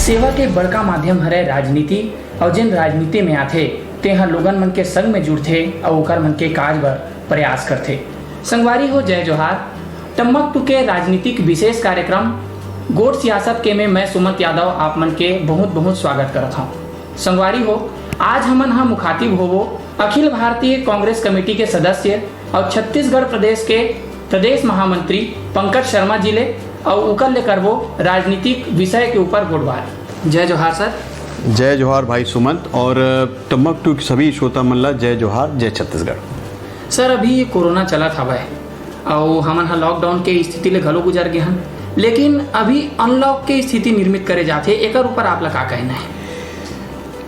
सेवा के बड़का माध्यम हरे राजनीति और जिन राजनीति में आथे तेहा लोगन मन के संग में जुड़थे और ओकर मन के काज बर प्रयास करथे। संगवारी हो जय जोहार। टम्मक टू के राजनीतिक विशेष कार्यक्रम गोट सियासत के में मैं सुमंत यादव आप मन के बहुत बहुत स्वागत करत हूँ। संगवारी हो, आज हमन हा मुखातिब होवो अखिल भारतीय कांग्रेस कमेटी के सदस्य और छत्तीसगढ़ प्रदेश के प्रदेश महामंत्री पंकज शर्मा जी ले और उकर ले करवो राजनीतिक विषय के ऊपर गोटबार। जय जोहार सर। जय जोहार भाई सुमंत और टम्मक टू सभी श्रोता मन ला जय जोहार, जय छत्तीसगढ़। सर, अभी ये कोरोना चलत हवय और हमन हा लॉकडाउन के स्थिति ले घलो गुजर गए हन, लेकिन अभी अनलॉक के स्थिति निर्मित करे जाते, एकर ऊपर आप ला का कहना है?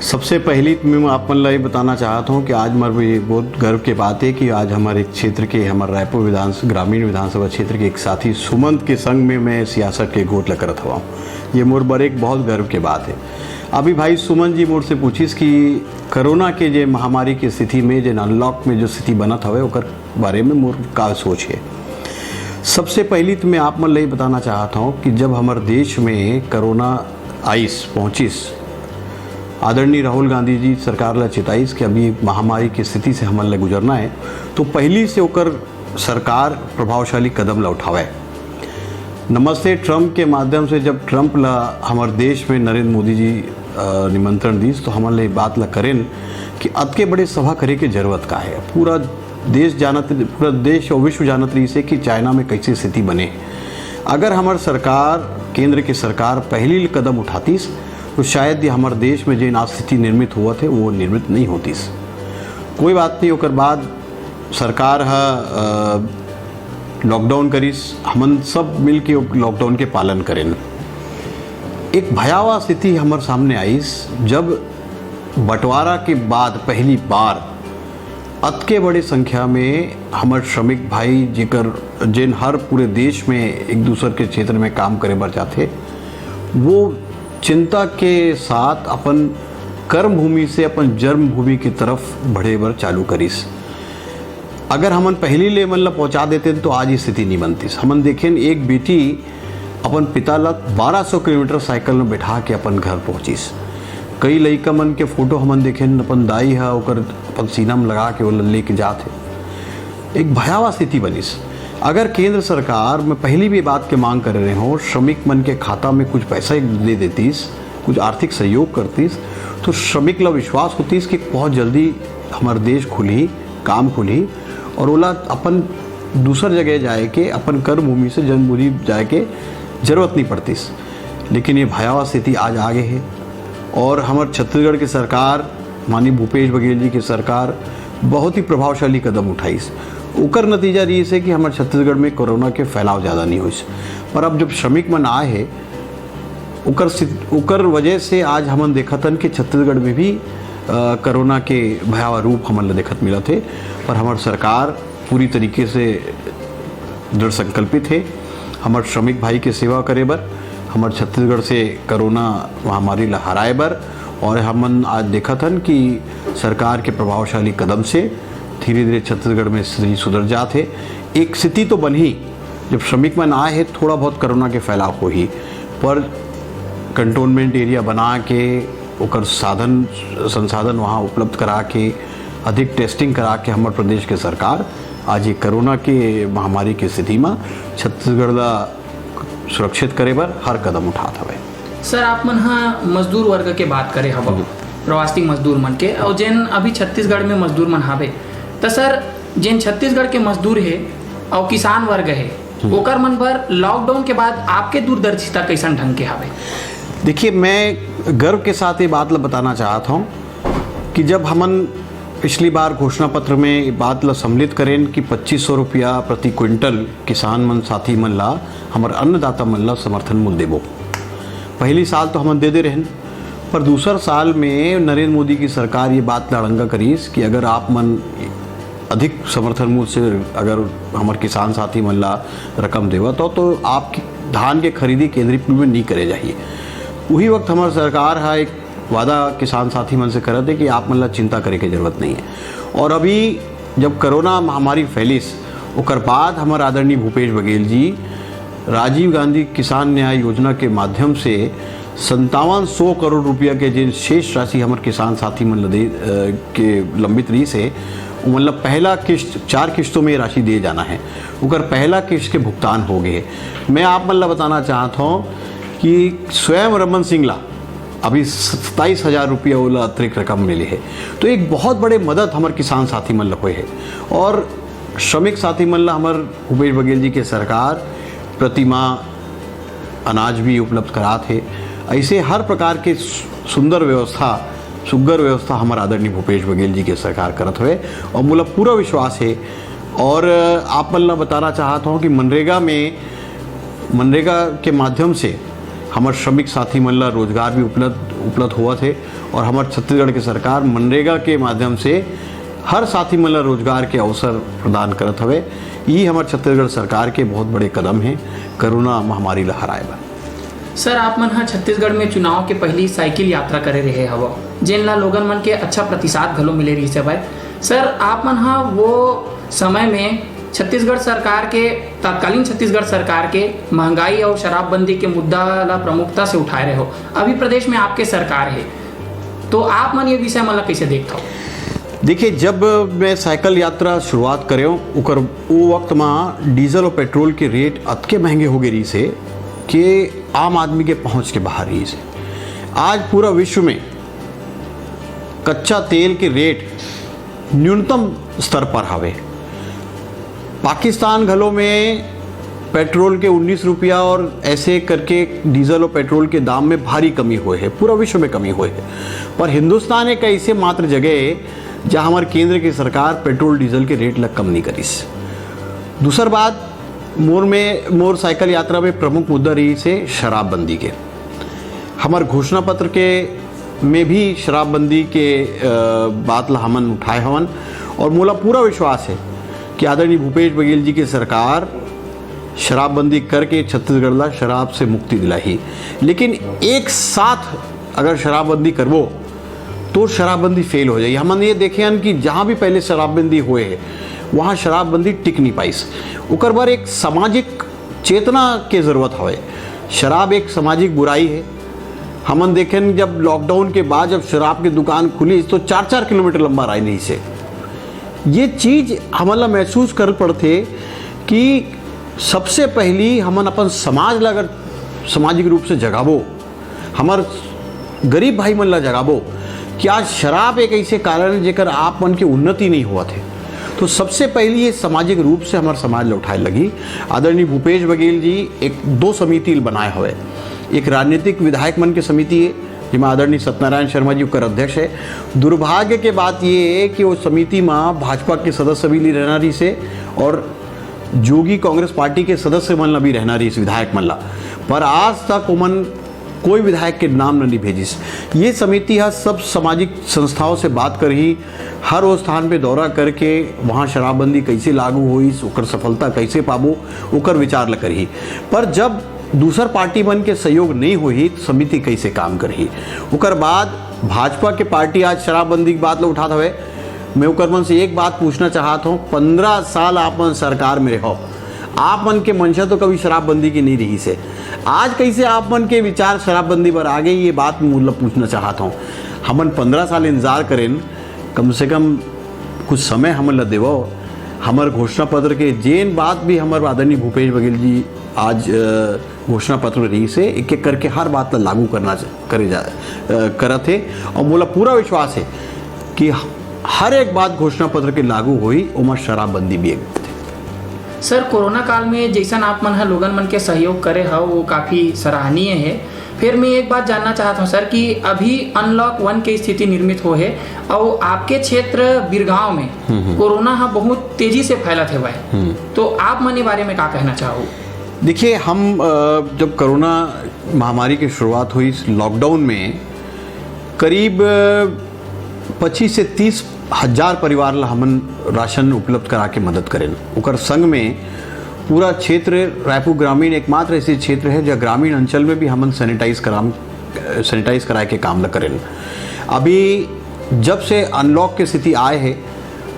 सबसे पहली मैं आप मन ला ये बताना चाहता हूँ कि आज हमारे बहुत गर्व की बात है कि आज हमारे क्षेत्र के हमारे रायपुर ग्रामीण विधानसभा क्षेत्र के एक साथी सुमंत के संग में मैं सियासत के गोट ल करत हवा। ये मोर बर एक बहुत गर्व की बात है। अभी भाई सुमन जी मोर से पूछिस कि कोरोना के जे महामारी की स्थिति में जो अनलॉक में जो स्थिति बनत हवे ओकर बारे में मोर का सोच है। सबसे पहली तो मैं आप मन ला बताना चाहता हूँ कि जब हमारे देश में कोरोना आइस पहुँचिस, आदरणीय राहुल गांधी जी सरकार ला चिताइस कि अभी महामारी की स्थिति से हमन ला गुजरना है, तो पहली से ओकर सरकार प्रभावशाली कदम ला उठावे। नमस्ते ट्रंप के माध्यम से जब ट्रंप ला हमारे देश में नरेंद्र मोदी जी निमंत्रण दीस तो हमन ले बात ला करें कि अतके बड़े सभा करे के जरूरत का है। पूरा देश और विश्व जानत रही से कि चाइना में कैसी स्थिति बने। अगर हमार सरकार केंद्र की सरकार पहली कदम उठातीस तो शायद ये हमारे देश में जो स्थिति निर्मित हुआ थे वो निर्मित नहीं होतीस। कोई बात नहीं, ओकर बाद सरकार लॉकडाउन करीस, हमन सब मिल के लॉकडाउन के पालन करें। एक भयावह स्थिति हमारे सामने आईस जब बंटवारा के बाद पहली बार अतके बड़े संख्या में हमारे श्रमिक भाई जिन हर पूरे देश में एक दूसरे के क्षेत्र में काम करे बर जाते, वो चिंता के साथ अपन कर्म भूमि से अपन जन्मभूमि की तरफ बढ़े बर चालू करीस। अगर हमन पहली ले मन ला पहुँचा देते तो आज ये स्थिति नहीं बनतीस। हमन देखें एक बेटी अपन पिता ला 1200 किलोमीटर साइकिल में बैठा के अपन घर पहुँचिस। कई लड़का मन के फोटो हमन देखें अपन दाई है ओकर अपन सीना में लगा के वो लेके जाते। एक भयावह स्थिति बनिस। अगर केंद्र सरकार में पहली भी बात के मांग कर रहे हो, श्रमिक मन के खाता में कुछ पैसा दे देतीस, कुछ आर्थिक सहयोग करतीस, तो श्रमिक ला विश्वास होतीस कि बहुत जल्दी हमारे देश खुली, काम खुली और ओला अपन दूसर जगह जाए के अपन कर्म भूमि से जन्मभूमि जाए के जरूरत नहीं पड़तीस। लेकिन ये भयावह स्थिति आज आगे है और हमारे छत्तीसगढ़ की सरकार माननीय भूपेश बघेल जी की सरकार बहुत ही प्रभावशाली कदम उठाईस। ओकर नतीजा रही से कि हमारे छत्तीसगढ़ में कोरोना के फैलाव ज़्यादा नहीं होइस। पर अब जब श्रमिक मन आए है ओकर वजह से आज हमन देखतन कि छत्तीसगढ़ में भी कोरोना के भयावह रूप हमन ला देखत मिला थे। पर हमार सरकार पूरी तरीके से दृढ़ संकल्पित है हमारे श्रमिक भाई के सेवा करे बर, हमारे छत्तीसगढ़ से कोरोना महामारी ला हराए बर। और हमन आज देखतन कि सरकार के प्रभावशाली कदम से धीरे धीरे छत्तीसगढ़ में स्थिति सुधर जात है। एक स्थिति तो बन ही जब श्रमिक मन आए है थोड़ा बहुत कोरोना के फैलाव हो ही, पर कंटोनमेंट एरिया बना के ओकर संसाधन वहाँ उपलब्ध करा के अधिक टेस्टिंग करा के हमारे प्रदेश के सरकार आज ये कोरोना के महामारी की स्थिति में छत्तीसगढ़ ला सुरक्षित करे बर हर कदम उठात हवे। सर, आप मन हाँ मजदूर वर्ग के बात करे हवा, प्रवासी मजदूर मन के, और जिन अभी छत्तीसगढ़ में मजदूर मन हावे, तो सर जिन छत्तीसगढ़ के मजदूर है और किसान वर्ग है ओकर मन पर लॉकडाउन के बाद आपके दूरदर्शिता कैसन ढंग के हावे? देखिए, मैं गर्व के साथ ये बात ला बताना चाहता हूँ कि जब हमन पिछली बार घोषणा पत्र में ये बात ला सम्मिलित करें कि 2500 रुपया प्रति क्विंटल किसान मन साथी मन ला हमारे अन्नदाता मन ला समर्थन मूल्य देबो। पहली साल तो हमन दे रहें, पर दूसर साल में नरेंद्र मोदी की सरकार ये बात ला अड़ंगा करीस कि अगर आप मन अधिक समर्थन मूल्य से अगर हमारे किसान साथी मन ला रकम देवा तो आपकी धान के खरीदी केंद्रीय में नहीं करे जाइए। वही वक्त हमारी सरकार है एक वादा किसान साथी मन से करत है कि आप मन ला चिंता करे की जरूरत नहीं है। और अभी जब कोरोना महामारी फैलिस ओकर बाद हमारे आदरणीय भूपेश बघेल जी राजीव गांधी किसान न्याय योजना के माध्यम से 5700 करोड़ रुपया के जिन शेष राशि हमारे किसान साथी मन लदे के लंबित रही से मतलब पहला किस्त 4 किस्तों में ये राशि दिए जाना है, उकर पहला किस्त के भुगतान हो गए। मैं आप मतलब बताना चाहता हूँ कि स्वयं रमन सिंगला अभी 27,000 रुपया वाला अतिरिक्त रकम मिली है। तो एक बहुत बड़े मदद हमारे किसान साथी मन हुए है। और श्रमिक साथी मन हमारे भूपेश बघेल जी के सरकार प्रतिमाह अनाज भी उपलब्ध करा थे। ऐसे हर प्रकार के सुगर व्यवस्था हमारे आदरणीय भूपेश बघेल जी के सरकार करत हुए और मुझे पूरा विश्वास है। और आप मतलब बताना चाहता हूँ कि मनरेगा के माध्यम से हमारे श्रमिक साथी मन ला रोजगार भी उपलब्ध हुआ थे। और हमारे छत्तीसगढ़ के सरकार मनरेगा के माध्यम से हर साथी मन ला रोजगार के अवसर प्रदान करत हवे। ये हमारे छत्तीसगढ़ सरकार के बहुत बड़े कदम हैं कोरोना महामारी ला हराए बर। सर आप मन हा छत्तीसगढ़ में चुनाव के पहली साइकिल यात्रा करे रहे हव, जेन ला लोगन मन के अच्छा प्रतिसाद घलो मिले रही है। सर आप मन हा वो समय में छत्तीसगढ़ सरकार के तत्कालीन छत्तीसगढ़ सरकार के महंगाई और शराबबंदी के मुद्दा ला प्रमुखता से उठाए रहे हो। अभी प्रदेश में आपके सरकार है, तो आप मन ये विषय मन ला कैसे देखते हो? देखिए, जब मैं साइकिल यात्रा शुरुआत करे उकर वो वक्त में डीजल और पेट्रोल के रेट अतके महंगे हो गए रही से कि आम आदमी के पहुंच के बाहर रही से। आज पूरा विश्व में कच्चा तेल के रेट न्यूनतम स्तर पर हवे। पाकिस्तान घलों में पेट्रोल के 19 रुपया और ऐसे करके डीजल और पेट्रोल के दाम में भारी कमी हुए है, पूरा विश्व में कमी हुई है। पर हिंदुस्तान एक ऐसे मात्र जगह है जहाँ हमारे केंद्र की सरकार पेट्रोल डीजल के रेट लग कम नहीं करीस। दूसर बात, मोर साइकिल यात्रा में प्रमुख मुद्दा रही से शराबबंदी के। हमारे घोषणा पत्र के में भी शराबबंदी के बात ला हमन उठाए हवन। और मोला पूरा विश्वास है कि आदरणीय भूपेश बघेल जी की सरकार शराबबंदी करके छत्तीसगढ़ ला शराब से मुक्ति दिलाई। लेकिन एक साथ अगर शराबबंदी करवो तो शराबबंदी फेल हो जाएगी। हमने ये देखे हैं कि जहाँ भी पहले शराबबंदी हुए है वहाँ शराबबंदी टिक नहीं पाइस। उकर बार एक सामाजिक चेतना के ज़रूरत है। शराब एक सामाजिक बुराई है। हमन देखें जब लॉकडाउन के बाद जब शराब की दुकान खुली तो 4-4 किलोमीटर लंबा राय नहीं से। ये चीज़ हमारा महसूस कर पड़ते कि सबसे पहली हमन अपन समाज ला अगर सामाजिक रूप से जगाबो, हमार गरीब भाई मन ला जगाबो कि आज शराब एक ऐसे कारण जेकर आप मन की उन्नति नहीं हुआ थे, तो सबसे पहली ये सामाजिक रूप से हमारे समाज ला उठाए लगी। आदरणीय भूपेश बघेल जी एक 2 समिति बनाए हुए। एक राजनीतिक विधायक मन की समिति है जिसमें आदरणीय सत्यनारायण शर्मा जी उकर अध्यक्ष है। दुर्भाग्य के बात ये है कि वो समिति में भाजपा के सदस्य भी रहना रही से और जोगी कांग्रेस पार्टी के सदस्य मन भी रहना रही विधायक मन ला। पर आज तक उमन कोई विधायक के नाम नहीं भेजिस। ये समिति है सब सामाजिक संस्थाओं से बात कर ही हर वो स्थान पे दौरा करके वहाँ शराबबंदी कैसे लागू हुई, उकर सफलता कैसे पाबो, उकर विचार ल करही। पर जब दूसर पार्टी बन के सहयोग नहीं हुई तो समिति कैसे काम करही। उकर बाद भाजपा के पार्टी आज शराबबंदी की बात लो उठात हवे। मैं उकर मन से एक बात पूछना चाहता हूँ, 15 साल आप मन सरकार में रहो, आप मन के मंशा तो कभी शराबबंदी की नहीं रही से। आज कैसे आप मन के विचार शराबबंदी पर आ गए, ये बात मतलब पूछना चाहता हूँ। हमन 15 साल इंतजार करें, कम से कम कुछ समय हमन ला देवो। हमार घोषणा पत्र के जेन बात भी हमारे आदरणीय भूपेश बघेल जी आज घोषणा पत्र रही से एक एक करके हर बात ला लागू करत है। और मोला पूरा विश्वास है कि हर एक बात घोषणा पत्र के लागू हुई, उमा शराबबंदी भी एक। सर कोरोना काल में जैसा आप मन है लोगन मन के सहयोग करे हो वो काफ़ी सराहनीय है। फिर मैं एक बात जानना चाहता हूँ सर कि अभी अनलॉक 1 की स्थिति निर्मित हो है और आपके क्षेत्र बिरगांव में कोरोना हा बहुत तेजी से फैला थे भाई, तो आप मन इस बारे में क्या कहना चाहो? देखिए, हम जब कोरोना महामारी की शुरुआत हुई लॉकडाउन में करीब 25 से 30 हजार परिवार ला हमन राशन उपलब्ध करा के मदद करें। उकर संग में पूरा क्षेत्र रायपुर ग्रामीण एकमात्र ऐसे क्षेत्र है जहाँ ग्रामीण अंचल में भी हमन सैनिटाइज कराए के काम न करें। अभी जब से अनलॉक की स्थिति आए है,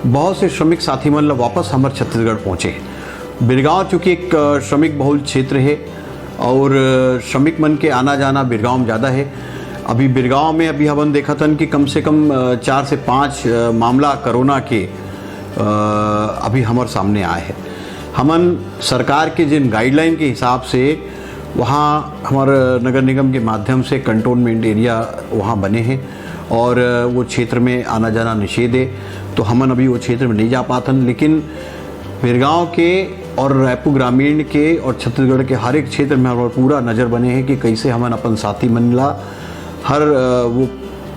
बहुत से श्रमिक साथी मन वापस हमारे छत्तीसगढ़ पहुँचे। बिरगांव चूँकि एक श्रमिक बहुल क्षेत्र है, और श्रमिक मन के आना जाना बिरगांव में ज़्यादा है। अभी बिरगांव में अभी हमन देखा था कि कम से कम 4 से 5 मामला कोरोना के अभी हमारे सामने आए हैं। हमन सरकार के जिन गाइडलाइन के हिसाब से वहाँ हमारे नगर निगम के माध्यम से कंटोनमेंट एरिया वहाँ बने हैं और वो क्षेत्र में आना जाना निषेध है, तो हमन अभी वो क्षेत्र में नहीं जा पातन। लेकिन बिरगांव के और रायपुर ग्रामीण के और छत्तीसगढ़ के हर एक क्षेत्र में हमारा पूरा नज़र बने हैं कि कैसे हमन अपन साथी मन ला हर वो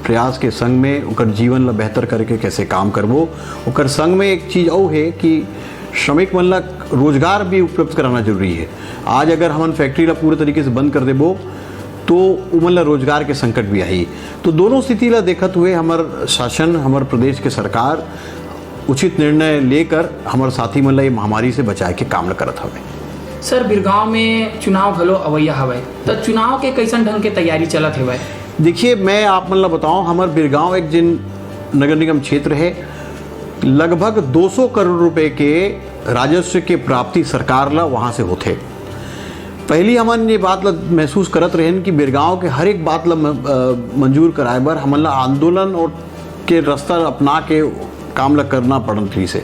प्रयास के संग में उनकर जीवन ला बेहतर करके कैसे काम करबो। उनकर संग में एक चीज़ और है कि श्रमिक मन ला रोजगार भी उपलब्ध कराना जरूरी है। आज अगर हमन फैक्ट्री ला पूरे तरीके से बंद कर देबो तो उमन ला रोजगार के संकट भी आई। तो दोनों स्थिति ला देखत हुए हमार शासन, हमार प्रदेश के सरकार उचित निर्णय लेकर हमारे साथी मन ला ये महामारी से बचाए के काम ला करत हवे। सर, बिरगांव में चुनाव घलो अवैया हवे, तो चुनाव के कैसन ढंग के तैयारी चलत हवे? देखिए, मैं आप मन ला बताऊँ, हमार बिरगांव एक जिन नगर निगम क्षेत्र है, लगभग 200 करोड़ रुपए के राजस्व के प्राप्ति सरकार ला वहाँ से होते। पहली हमन ये बात ला महसूस करत रहें कि बिरगांव के हर एक बात ला मंजूर कराए बर हमन ला आंदोलन और के रास्ता अपना के काम ला करना पड़त रही से।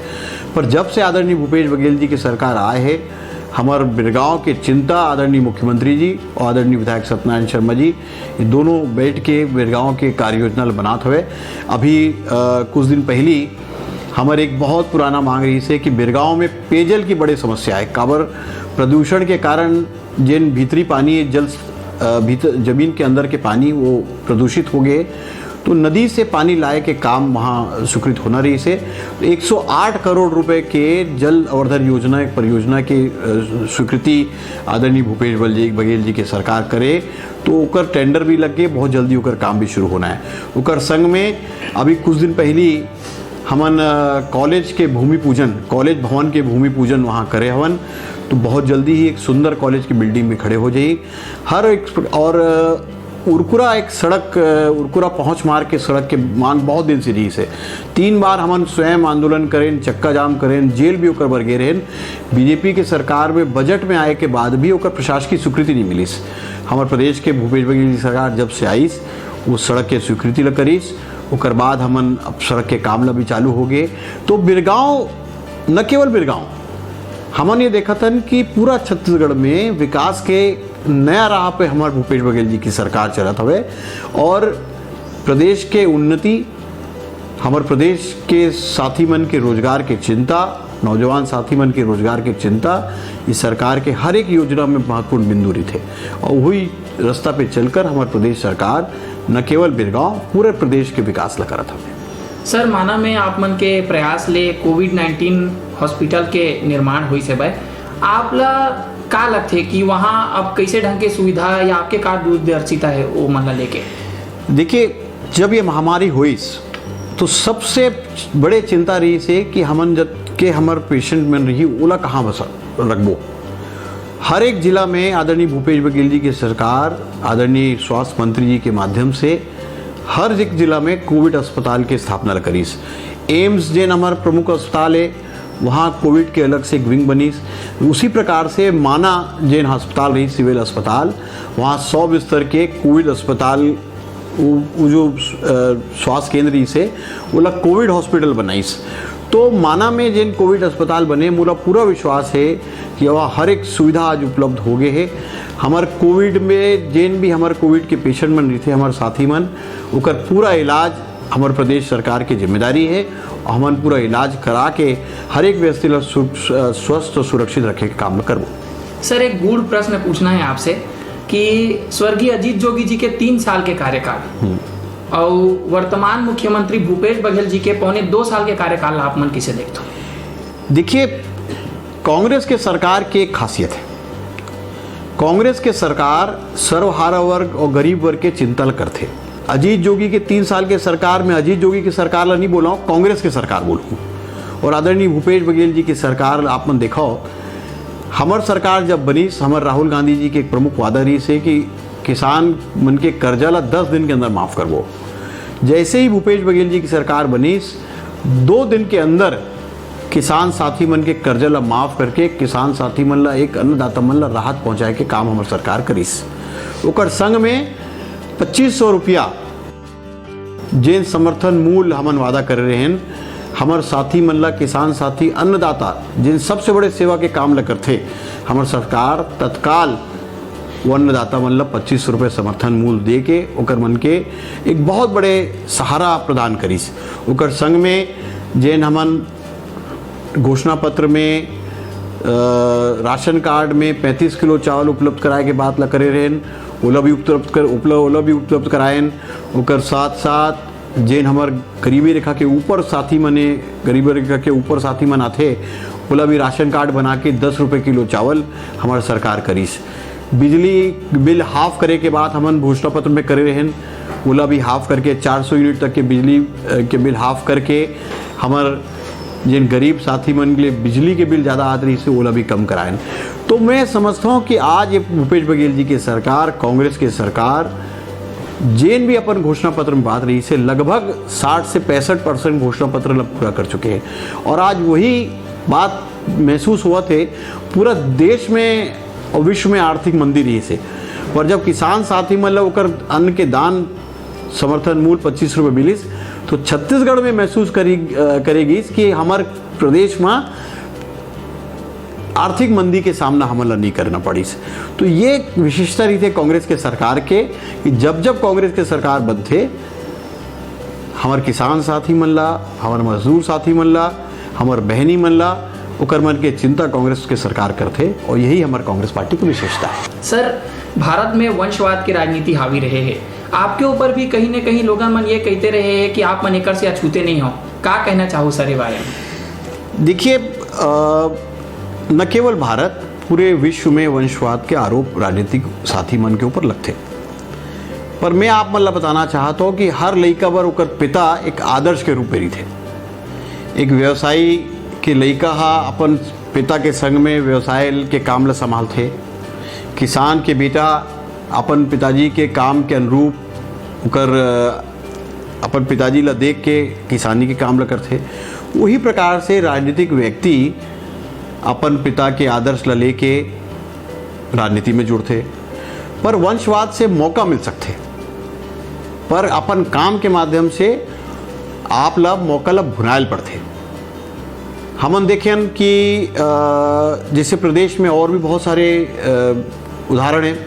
पर जब से आदरणीय भूपेश बघेल जी की सरकार आए है, हमारे बिरगांव के चिंता आदरणीय मुख्यमंत्री जी और आदरणीय विधायक सत्यनारायण शर्मा जी ये दोनों बैठ के बिरगांव के कार्य योजना बनाते हुए अभी कुछ दिन पहले हमारे एक बहुत पुराना मांग रही से कि बिरगांव में पेयजल की बड़ी समस्या है। काबर प्रदूषण के कारण जिन भीतरी पानी जल भीतर जमीन के अंदर के पानी वो प्रदूषित हो गए, तो नदी से पानी लाए के काम वहाँ स्वीकृत होना रही से 108 करोड़ रुपए के जल अवर्धन योजना एक परियोजना की स्वीकृति आदरणीय भूपेश बघेल जी के सरकार करे, तो उकर टेंडर भी लग गए, बहुत जल्दी उकर काम भी शुरू होना है। उकर संग में अभी कुछ दिन पहले हमन कॉलेज के भूमि पूजन, कॉलेज भवन के भूमि पूजन वहाँ करे हवन, तो बहुत जल्दी ही एक सुंदर कॉलेज की बिल्डिंग में खड़े हो जाई। हर एक और उरकुरा एक सड़क, उरकुरा पहुँच मार्ग के सड़क के मांग बहुत दिन से रही से 3 बार हमन स्वयं आंदोलन करें, चक्का जाम करें, जेल भी होकर बरगे रहें। बीजेपी के सरकार में बजट में आए के बाद भी होकर प्रशासकीय स्वीकृति नहीं मिलीस। हमारे प्रदेश के भूपेश बघेल जी सरकार जब से आईस वो सड़क के स्वीकृति ल करीस, उकर बाद हमन अब सड़क के काम ला भी चालू हो गए। तो बिरगांव, न केवल बिरगांव, हमन ये देखा था कि पूरा छत्तीसगढ़ में विकास के नया राह पे हमारे भूपेश बघेल जी की सरकार चलत हवे और प्रदेश के उन्नति, हमारे प्रदेश के साथी मन के रोजगार के चिंता, नौजवान साथी मन के रोजगार की चिंता इस सरकार के हर एक योजना में महत्वपूर्ण बिंदु रही थे। और वही रास्ता पे चलकर हमारे प्रदेश सरकार न केवल बिरगांव पूरे प्रदेश के विकास ला करत हवे। सर, माना में आप मन के प्रयास ले कोविड-19 हॉस्पिटल के निर्माण हुई से भाई आप ला का लगते कि वहाँ अब कैसे ढंग के सुविधा या आपके का दूरदर्शिता है वो मन ला लेके? देखिए, जब ये महामारी हुई तो सबसे बड़े चिंता रही से कि हमन जब के हमारे पेशेंट में रही ओला कहाँ बस रखबो। हर एक जिला में आदरणीय भूपेश बघेल जी की सरकार, आदरणीय स्वास्थ्य मंत्री जी के माध्यम से हर एक जिला में कोविड अस्पताल की स्थापना करीस। एम्स जैन हमारा प्रमुख अस्पताल है, वहाँ कोविड के अलग से एक विंग बनीस। उसी प्रकार से माना जैन अस्पताल रही सिविल अस्पताल, वहाँ 100 बिस्तर के कोविड अस्पताल वो जो स्वास्थ्य केंद्र से वो कोविड हॉस्पिटल बनाईस। तो माना में जिन कोविड अस्पताल बने, मोला पूरा विश्वास है कि वह हर एक सुविधा आज उपलब्ध हो गए है। हमारे कोविड में जिन भी हमारे कोविड के पेशेंट मन रहे थे, हमारे साथी मन, उनका पूरा इलाज हमारे प्रदेश सरकार की जिम्मेदारी है और हमन पूरा इलाज करा के हर एक व्यक्ति ला स्वस्थ और सुरक्षित रखे के काम करबो। सर, एक गूढ़ प्रश्न पूछना है आपसे कि स्वर्गीय अजीत जोगी जी के 3 साल के कार्यकाल और वर्तमान मुख्यमंत्री भूपेश बघेल जी के 1.25 साल के कार्यकाल आप मन किसे देखते हो? देखिए, कांग्रेस के सरकार की एक खासियत है, कांग्रेस के सरकार सर्वहारा वर्ग और गरीब वर्ग के चिंतन करते। अजीत जोगी के 3 साल के सरकार में अजीत जोगी की सरकार ला नहीं बोला हूँ, कांग्रेस की सरकार बोलूँ। और आदरणीय भूपेश बघेल जी की सरकार आप मन देखो, हमार सरकार जब बनी, हमारे राहुल गांधी जी के एक प्रमुख वादा रही से कि किसान मन के कर्जा ला 10 दिन के अंदर माफ़ कर वो। जैसे ही भूपेश बघेल जी की सरकार बनी, 2 दिन के अंदर किसान साथी मन के कर्जा ला माफ करके किसान साथी मन ला एक अन्नदाता मन ला राहत पहुंचाए के काम हमार सरकार करिस। ओकर संग में 2500 रुपया जेन समर्थन मूल हमन वादा कर रहे हैं, हमार साथी मन ला किसान साथी अन्नदाता जिन सबसे बड़े सेवा के काम ला करथे, हमार सरकार तत्काल वो अन्नदाता मन ला 2500 रुपये समर्थन मूल दे के ओकर मन के एक बहुत बड़े सहारा प्रदान करिस। ओकर संग में जेन हमन घोषणा पत्र में राशन कार्ड में 35 किलो चावल उपलब्ध कराए के बात ला करे रहें, ओला भी उपलब्ध कराएन। ओकर साथ साथ जेन हमार गरीबी रेखा के ऊपर साथी मने गरीबी रेखा के ऊपर साथी मन आथे, ओला भी राशन कार्ड बना के 10 रुपये किलो चावल हमार सरकार करिस। बिजली बिल हाफ करे के बाद हमन घोषणा पत्र में करे रहें, ओला भी हाफ करके 400 यूनिट तक के बिजली के बिल हाफ करके हमार जिन गरीब साथी मन के लिए बिजली के बिल ज़्यादा आते रही से ओला भी कम कराएं। तो मैं समझता हूँ कि आज ये भूपेश बघेल जी की सरकार, कांग्रेस की सरकार जेन भी अपन घोषणा पत्र में बात रही से लगभग 60 से 65% घोषणा पत्र पूरा कर चुके हैं। और आज वही बात महसूस हुआ थे पूरा देश में और विश्व में आर्थिक मंदी रही से। और जब किसान साथी मतलब ओकर अन्न के दान समर्थन मूल 25 रुपये मिलिस, तो छत्तीसगढ़ में महसूस करेगी कि हमारे प्रदेश में आर्थिक मंदी के सामना हमला नहीं करना पड़ी। तो ये विशेषता रही थे कांग्रेस के सरकार के कि जब जब कांग्रेस के सरकार बनते, हमारे किसान साथी मन ला, हमारे मजदूर साथी मन ला, हमारे बहनी मन ला ओकर मन के चिंता कांग्रेस के सरकार करते। और यही हमारे कांग्रेस पार्टी की विशेषता है। सर, भारत में वंशवाद की राजनीति हावी रहे है, आपके ऊपर भी कहीं न कहीं लोग मन ये कहते रहे हैं कि आप मन एकर से अछूते नहीं हो, क्या कहना चाहो सर ये बारे में? देखिए, न केवल भारत, पूरे विश्व में वंशवाद के आरोप राजनीतिक साथी मन के ऊपर लगते। पर मैं आप मतलब बताना चाहता हूँ कि हर लड़का बर ओकर पिता एक आदर्श के रूप में रही थे। एक व्यवसायी के लड़का अपन पिता के संग में व्यवसाय के काम ला संभाल थे। किसान के बेटा अपन पिताजी के काम के अनुरूप ओकर अपन पिताजी ला देख के किसानी के काम ला करते। वही प्रकार से राजनीतिक व्यक्ति अपन पिता के आदर्श ला लेके राजनीति में जुड़ते। पर वंशवाद से मौका मिल सकते, पर अपन काम के माध्यम से आप ला मौका ला भुनायल पड़ते। हमन देखें कि जैसे प्रदेश में और भी बहुत सारे उदाहरण हैं।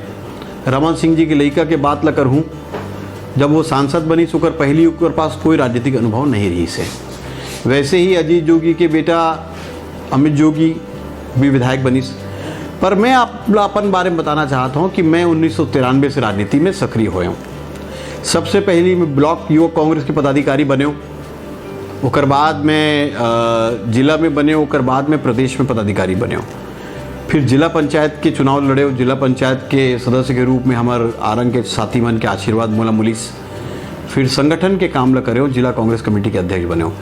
रमन सिंह जी के लड़का के बात ला करूँ, जब वो सांसद बनी सुकर पहली उनके पास कोई राजनीतिक अनुभव नहीं रही से। वैसे ही अजीत जोगी के बेटा अमित जोगी भी विधायक बनी। पर मैं अपन बारे में बताना चाहता हूँ कि मैं 1993 से राजनीति में सक्रिय हुए हूँ। सबसे पहली मैं ब्लॉक युवक कांग्रेस के पदाधिकारी बने हूँ, ओकर बाद में जिला में बने, ओकर बाद में प्रदेश में पदाधिकारी बने हूँ। फिर जिला पंचायत के चुनाव लड़े हो, जिला पंचायत के सदस्य के रूप में हमारे आरंग के साथी मन के आशीर्वाद मोला मुलिस। फिर संगठन के काम ला करे हो, जिला कांग्रेस कमेटी के अध्यक्ष बने हो।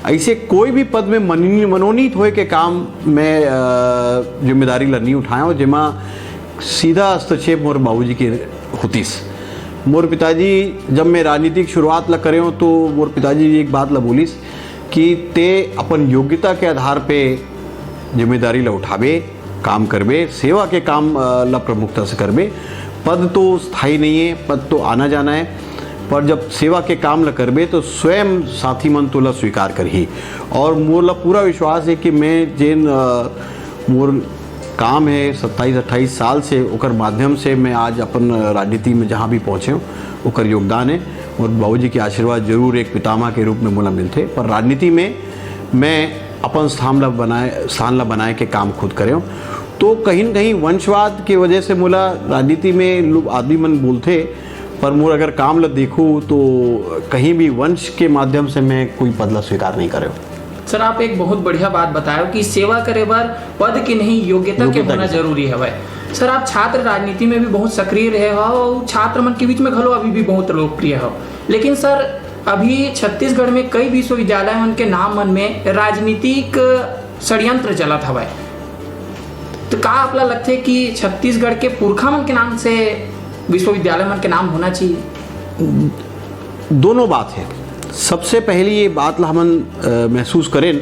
ऐसे कोई भी पद में मनोनीत होए के काम में जिम्मेदारी ला नहीं उठाया हो, जिमा सीधा हस्तक्षेप मोर बाबूजी के होतीस। मोर पिताजी जब मैं राजनीतिक शुरुआत ला करे हो तो मोर पिताजी एक बात ला बोलिस कि ते अपन योग्यता के आधार पे जिम्मेदारी ला उठावे, काम करबे, सेवा के काम ला प्रमुखता से करबे। पद तो स्थायी नहीं है, पद तो आना जाना है, पर जब सेवा के काम ला करबे तो स्वयं साथी मन तो ला स्वीकार करही। और मोर ला पूरा विश्वास है कि मैं जेन मोर काम है 27-28 साल से, ओकर माध्यम से मैं आज अपन राजनीति में जहाँ भी पहुँचे हूँ ओकर योगदान है। और बाबूजी के आशीर्वाद जरूर एक पितामह के रूप में मोला मिलते। पर राजनीति में मैं अपन स्थान ला बनाए के काम खुद करे हूँ। तो कहीं न कहीं वंशवाद की वजह से मोला राजनीति में लोग आदमी मन बोलते, पर मोर अगर काम ला देखूँ तो कहीं भी वंश के माध्यम से मैं कोई पद ला स्वीकार नहीं करे हूँ। सर, आप एक बहुत बढ़िया बात बतायो कि सेवा करे बार पद के नहीं योग्यता के होना जरूरी है। सर, आप छात्र राजनीति में भी बहुत सक्रिय रहे हो और छात्र मन के बीच में घलो अभी भी बहुत लोकप्रिय हो। लेकिन सर, अभी छत्तीसगढ़ में कई विश्वविद्यालय मन के नाम मन में राजनीतिक षड्यंत्र चलत हवय। तो का आपला लगते कि छत्तीसगढ़ के पुरखा मन के नाम से विश्वविद्यालय मन के नाम होना चाहिए? दोनों बात है। सबसे पहली ये बात ला हमन महसूस करें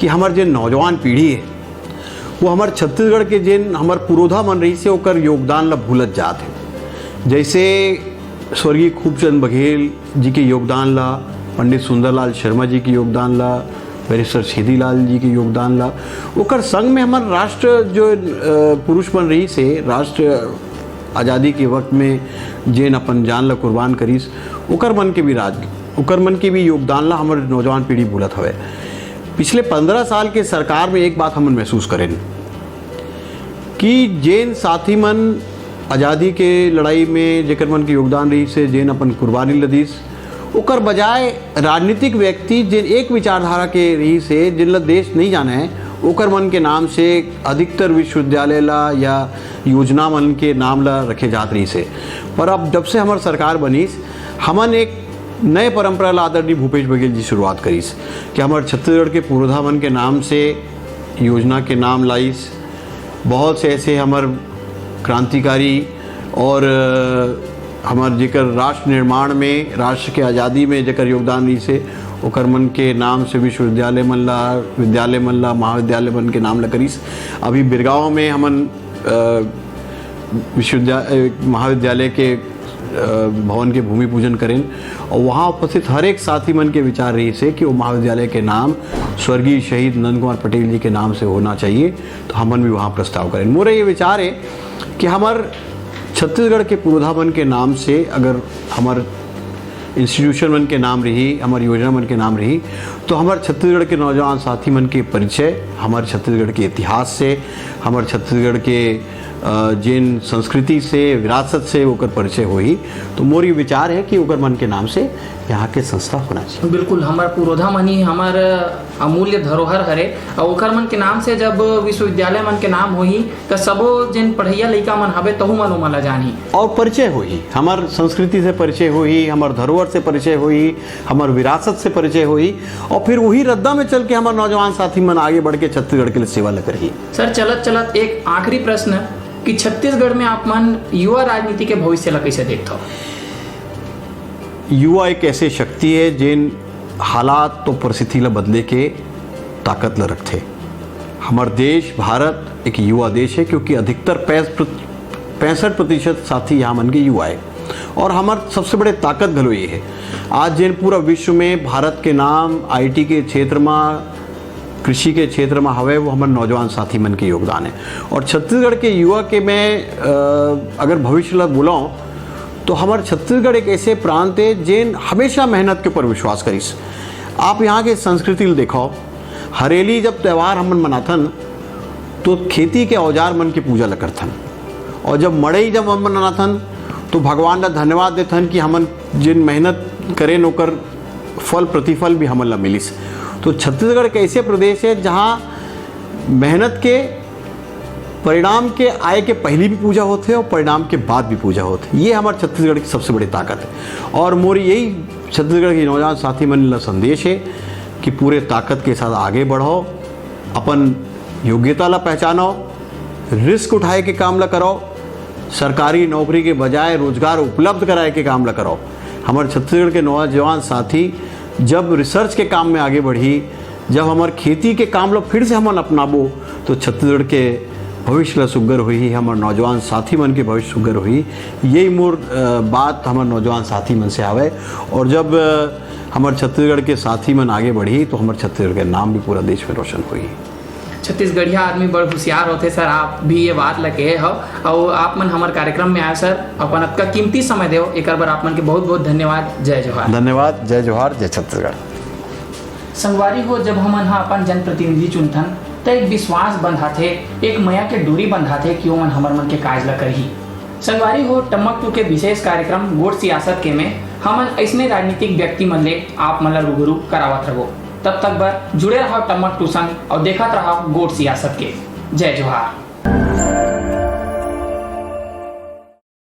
कि हमार जो नौजवान पीढ़ी है वो हमार छत्तीसगढ़ के जिन हमार पुरोधा मन रही से ओकर योगदान ला भूलत जात है। जैसे स्वर्गीय खूबचंद बघेल जी के योगदान ला, पंडित सुंदरलाल शर्मा जी के योगदान ला, बैरिस्टर छेदीलाल जी के योगदान ला, ओकर संग में हमार राष्ट्र जो पुरुष बन रही से राष्ट्र आज़ादी के वक्त में जेन अपन जान ला कुर्बान करीस ओकर मन के भी योगदान ला हमारे नौजवान पीढ़ी भूलत हवे। पिछले 15 साल के सरकार में एक बात हमन महसूस करें कि जेन साथी मन आज़ादी के लड़ाई में जेकर मन के योगदान रही से जेन अपन कुर्बानी लदीस ओकर बजाय राजनीतिक व्यक्ति जिन एक विचारधारा के रही से जिन ला देश नहीं जाने हैं ओकर मन के नाम से अधिकतर विश्वविद्यालय ला या योजना मन के नाम ला रखे जात रही से। पर अब जब से हमार सरकार बनीस हमन एक नए परंपरा ला आदरणीय भूपेश बघेल जी शुरुआत करीस कि हमारे छत्तीसगढ़ के पुरोधा मन के नाम से योजना के नाम लाइस। बहुत से ऐसे हमार क्रांतिकारी और हमार जेकर राष्ट्र निर्माण में राष्ट्र के आज़ादी में जेकर योगदान रही से ओकर मन के नाम से विश्वविद्यालय मन ला, विद्यालय मन ला, महाविद्यालय मन के नाम ला करीस। अभी बिरगांव में हमन महाविद्यालय के भवन के भूमि पूजन करें और वहाँ उपस्थित हर एक साथी मन के विचार रही से कि वो महाविद्यालय के नाम स्वर्गीय शहीद नंद कुमार पटेल जी के नाम से होना चाहिए, तो हमन भी वहाँ प्रस्ताव करें। मोरे ये विचार है कि हमार छत्तीसगढ़ के पुरोधा मन के नाम से अगर हमार इंस्टीट्यूशन मन के नाम रही, हमारी योजना मन के नाम रही, तो हमारे छत्तीसगढ़ के नौजवान साथी मन के परिचय हमारे छत्तीसगढ़ के इतिहास से, हमारे छत्तीसगढ़ के जिन संस्कृति से विरासत से ओकर परिचय होई। तो मोरी विचार है कि ओकर मन के नाम से यहाँ के संस्था होना चाहिए। बिल्कुल, हमार पुरोधा मन ही हमार अमूल्य धरोहर हरे और ओकर मन के नाम से जब विश्वविद्यालय मन के नाम होही तो सबो जिन पढ़ैया लइका मन हवे तहु मन ओमन ला जानी और परिचय होई, हमार संस्कृति से परिचय होई, हमार धरोहर से परिचय होई, हमार विरासत से परिचय होई और फिर वही रद्दा में चल के हमार नौजवान साथी मन आगे बढ़ के छत्तीसगढ़ के लिए सेवा ल करही। सर चलत चलत एक आखिरी प्रश्न कि छत्तीसगढ़ में आप मन युवा राजनीति के भविष्य ला कैसे देखते हो? युवा एक ऐसे शक्ति है जिन हालात तो परिस्थिति ला बदले के ताकत ला रखते। हमार देश भारत एक युवा देश है क्योंकि अधिकतर 65% साथी यहाँ मन के युवा है और हमार सबसे बड़े ताकत घलो ये है। आज जिन पूरा विश्व में भारत के नाम IT के क्षेत्र में, कृषि के क्षेत्र में हवे वो हमारे नौजवान साथी मन के योगदान है। और छत्तीसगढ़ के युवा के मैं अगर भविष्य ला बुलाऊं तो हमारे छत्तीसगढ़ एक ऐसे प्रांत है जिन हमेशा मेहनत के ऊपर विश्वास करीस। आप यहाँ के संस्कृति देखो, हरेली जब त्यौहार हमन मनाथन तो खेती के औजार मन की पूजा ला करथन और जब मड़ई जब हम मनाथन तो भगवान ला धन्यवाद देथन कि हमन जिन मेहनत करें ओकर फल प्रतिफल भी हमन ला मिलिस। तो छत्तीसगढ़ एक ऐसे प्रदेश है जहाँ मेहनत के परिणाम के आय के पहले भी पूजा होते हैं और परिणाम के बाद भी पूजा होते हैं। ये हमारे छत्तीसगढ़ की सबसे बड़ी ताकत है और मोरी यही छत्तीसगढ़ के नौजवान साथी मन ला संदेश है कि पूरे ताकत के साथ आगे बढ़ो, अपन योग्यता ला पहचानो, रिस्क उठाए के काम ला करो, सरकारी नौकरी के बजाय रोजगार उपलब्ध कराए के काम ला करो। हमारे छत्तीसगढ़ के नौजवान साथी जब रिसर्च के काम में आगे बढ़ी, जब हमारे खेती के काम लो फिर से हमन अपनाबो तो छत्तीसगढ़ के भविष्य ला सुग्घर हुई, हमारे नौजवान साथी मन के भविष्य सुग्घर हुई। यही मोर बात हमारे नौजवान साथी मन से आवे और जब हमारे छत्तीसगढ़ के साथी मन आगे बढ़ी तो हमारे छत्तीसगढ़ के नाम भी पूरा देश में रोशन हुई। छत्तीसगढ़िया आदमी बड़ होशियार होते सर, आप भी ये बात लगे हो और आप मन हमारे कार्यक्रम में आए सर, अपन आपका कीमती समय दो, एक बार आप मन के बहुत बहुत धन्यवाद। जय जोहार। धन्यवाद। जय जोहार। जय छत्तीसगढ़। संगवारी हो, जब हमन हा अपन जनप्रतिनिधि चुनथन तो एक विश्वास बंधाथे, एक माया के डोरी बंधाथे कि ओमन हमर मन के काज ला करही। संगवारी हो, टम्मक टू के विशेष कार्यक्रम गोट सियासत के में हमन ऐसने राजनीतिक व्यक्ति मन ले आप मन ला रूबरू करावत रहो। तब तक बर जुड़े रहो टम्मक टू संग और देखत रहो गोट सियासत के। जय जोहार।